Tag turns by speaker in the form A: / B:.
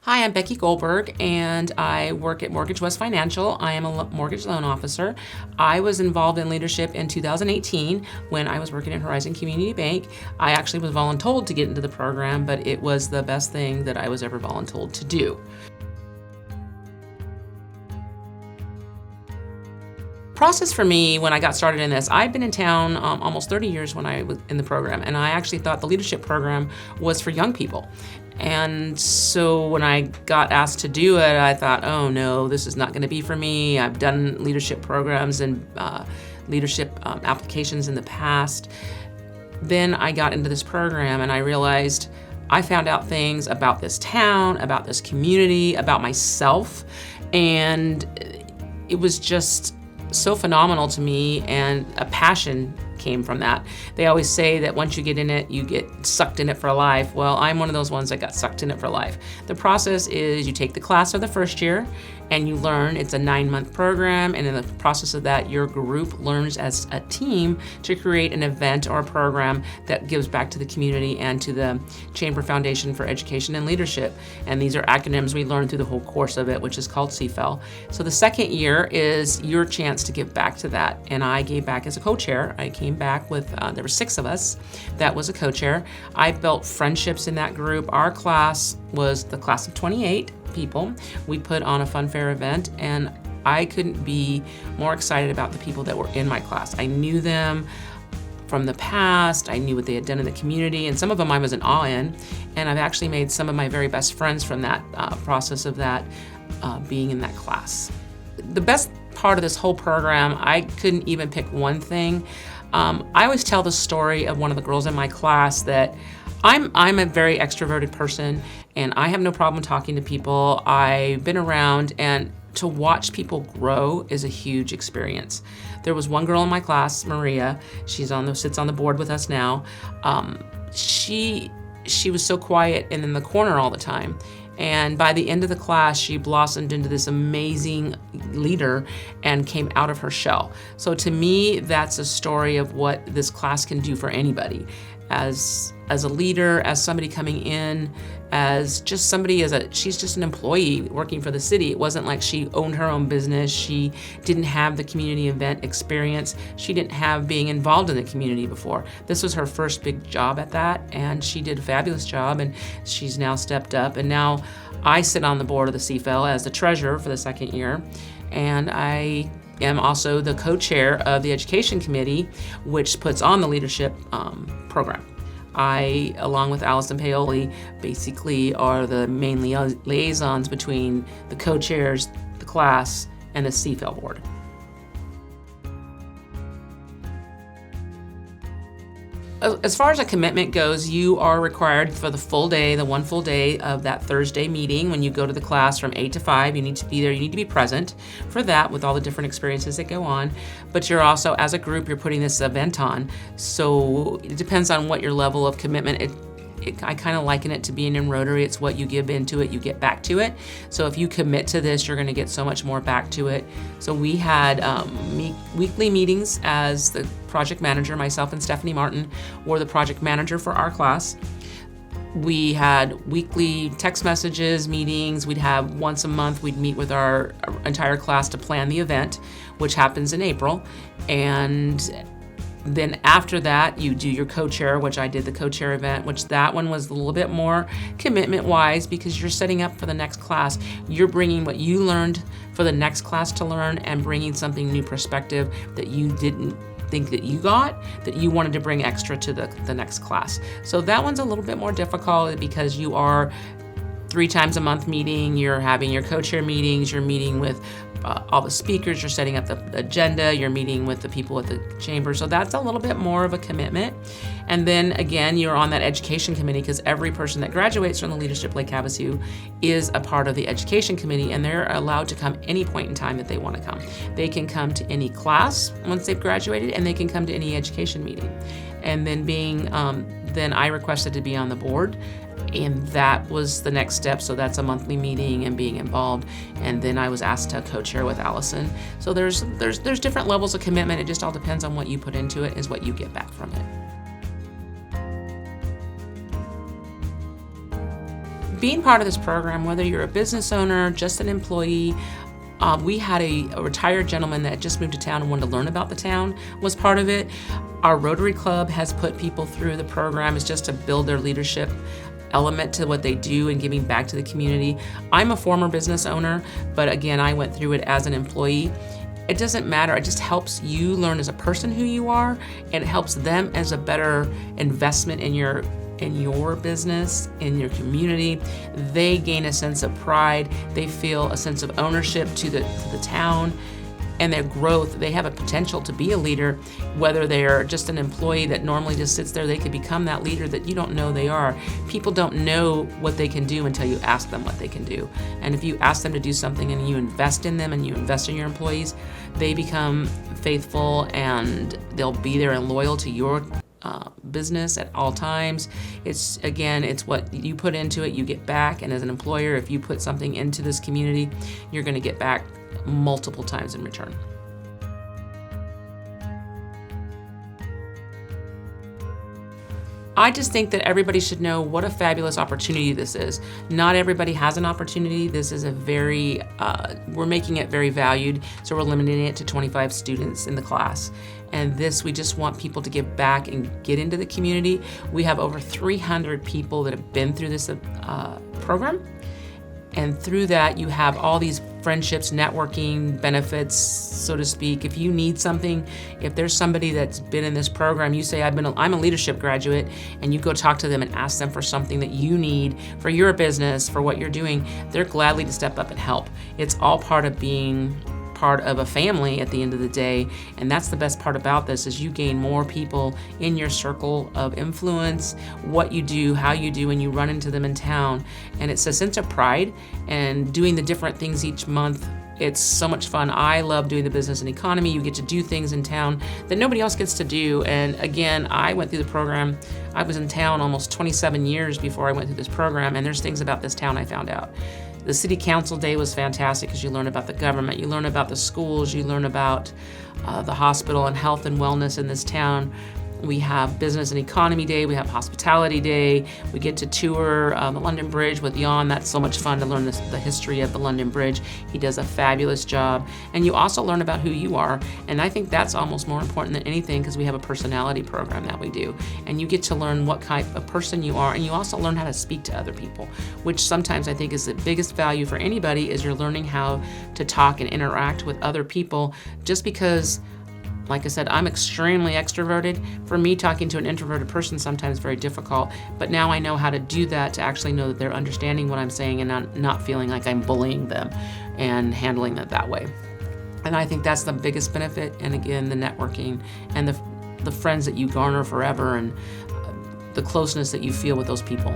A: Hi, I'm Becky Goldberg, and I work at Mortgage West Financial. I am a mortgage loan officer. I was involved in leadership in 2018 when I was working at Horizon Community Bank. I actually was voluntold to get into the program, but it was the best thing that I was ever voluntold to do. Process for me when I got started in this, I'd been in town almost 30 years when I was in the program, and I actually thought the leadership program was for young people. And so when I got asked to do it, I thought, oh no, this is not going to be for me. I've done leadership programs and leadership applications in the past. Then I got into this program and I realized I found out things about this town, about this community, about myself, and it was just so phenomenal to me, and a passion came from that. They always say that once you get in it, you get sucked in it for life. Well, I'm one of those ones that got sucked in it for life. The process is you take the class for the first year and you learn. It's a 9-month program, and in the process of that, your group learns as a team to create an event or a program that gives back to the community and to the Chamber Foundation for Education and Leadership. And these are acronyms we learn through the whole course of it, which is called CFEL. So the second year is your chance to give back to that. And I gave back as a co-chair. I came back with, there were 6 of us that was a co-chair. I built friendships in that group. Our class was the class of 28 people. We put on a fun fair event, and I couldn't be more excited about the people that were in my class. I knew them from the past. I knew what they had done in the community, and some of them I was in awe in, and I've actually made some of my very best friends from that process of that being in that class. The best part of this whole program, I couldn't even pick one thing. I always tell the story of one of the girls in my class that I'm a very extroverted person, and I have no problem talking to people. I've been around, and to watch people grow is a huge experience. There was one girl in my class, Maria. Sits on the board with us now. She was so quiet and in the corner all the time. And by the end of the class, she blossomed into this amazing leader and came out of her shell. So to me, that's a story of what this class can do for anybody. As a leader, as somebody coming in, as just somebody, she's just an employee working for the city. It wasn't like she owned her own business. She didn't have the community event experience. She didn't have being involved in the community before. This was her first big job at that, and she did a fabulous job, and she's now stepped up. And now I sit on the board of the CFEL as the treasurer for the second year, and I am also the co-chair of the education committee, which puts on the leadership program. I, along with Allison Paoli, basically are the main liaisons between the co-chairs, the class, and the CFEL board. As far as a commitment goes, you are required for the full day, the one full day of that Thursday meeting. When you go to the class from 8 to 5, you need to be there. You need to be present for that with all the different experiences that go on. But you're also, as a group, you're putting this event on. So it depends on what your level of commitment. I kind of liken it to being in Rotary. It's what you give into it, you get back to it. So if you commit to this, you're going to get so much more back to it. So we had weekly meetings as the project manager. Myself and Stephanie Martin were the project manager for our class. We had weekly text messages, meetings. We'd have once a month, we'd meet with our entire class to plan the event, which happens in April. And then after that, you do your co-chair, which I did the co-chair event, which that one was a little bit more commitment-wise because you're setting up for the next class. You're bringing what you learned for the next class to learn and bringing something new perspective that you didn't think that you got, that you wanted to bring extra to the next class. So that one's a little bit more difficult because you are 3 times a month meeting, you're having your co-chair meetings, you're meeting with all the speakers, you're setting up the agenda, you're meeting with the people at the chamber. So that's a little bit more of a commitment. And then again, you're on that education committee because every person that graduates from the Leadership Lake Havasu is a part of the education committee, and they're allowed to come any point in time that they want to come. They can come to any class once they've graduated, and they can come to any education meeting. And then then I requested to be on the board, and that was the next step. So that's a monthly meeting and being involved. And then I was asked to co-chair with Allison. So there's different levels of commitment. It just all depends on what you put into it is what you get back from it. being part of this program, whether you're a business owner, just an employee, we had a retired gentleman that just moved to town and wanted to learn about the town, was part of it. Our Rotary Club has put people through the program. It's just to build their leadership element to what they do and giving back to the community. I'm a former business owner, but again, I went through it as an employee. It doesn't matter. It just helps you learn as a person who you are, and it helps them as a better investment in your business, in your community. They gain a sense of pride. They feel a sense of ownership to the town and their growth. They have a potential to be a leader. Whether they're just an employee that normally just sits there, they could become that leader that you don't know they are. People don't know what they can do until you ask them what they can do. And if you ask them to do something and you invest in them and you invest in your employees, they become faithful and they'll be there and loyal to your business at all times. It's what you put into it, you get back. And as an employer, if you put something into this community, you're going to get back multiple times in return. I just think that everybody should know what a fabulous opportunity this is. Not everybody has an opportunity. This is we're making it very valued, so we're limiting it to 25 students in the class. And we just want people to give back and get into the community. We have over 300 people that have been through this program. And through that, you have all these friendships, networking, benefits, so to speak. If you need something, if there's somebody that's been in this program, you say, I'm a leadership graduate, and you go talk to them and ask them for something that you need for your business, for what you're doing, they're gladly to step up and help. It's all part of being part of a family at the end of the day, and that's the best part about this, is you gain more people in your circle of influence, what you do, how you do, and you run into them in town. And it's a sense of pride and doing the different things each month. It's so much fun. I love doing the business and economy. You get to do things in town that nobody else gets to do. And again, I went through the program. I was in town almost 27 years before I went through this program, and there's things about this town I found out. The city council day was fantastic because you learn about the government, you learn about the schools, you learn about the hospital and health and wellness in this town. We have business and economy day, we have hospitality day, we get to tour the London Bridge with Jan. That's so much fun to learn the history of the London Bridge. He does a fabulous job. And you also learn about who you are. And I think that's almost more important than anything, because we have a personality program that we do. And you get to learn what kind of person you are, and you also learn how to speak to other people, which sometimes I think is the biggest value for anybody, is you're learning how to talk and interact with other people. Just because, like I said, I'm extremely extroverted. For me, talking to an introverted person sometimes is very difficult, but now I know how to do that, to actually know that they're understanding what I'm saying and not feeling like I'm bullying them and handling it that way. And I think that's the biggest benefit. And again, the networking and the friends that you garner forever, and the closeness that you feel with those people.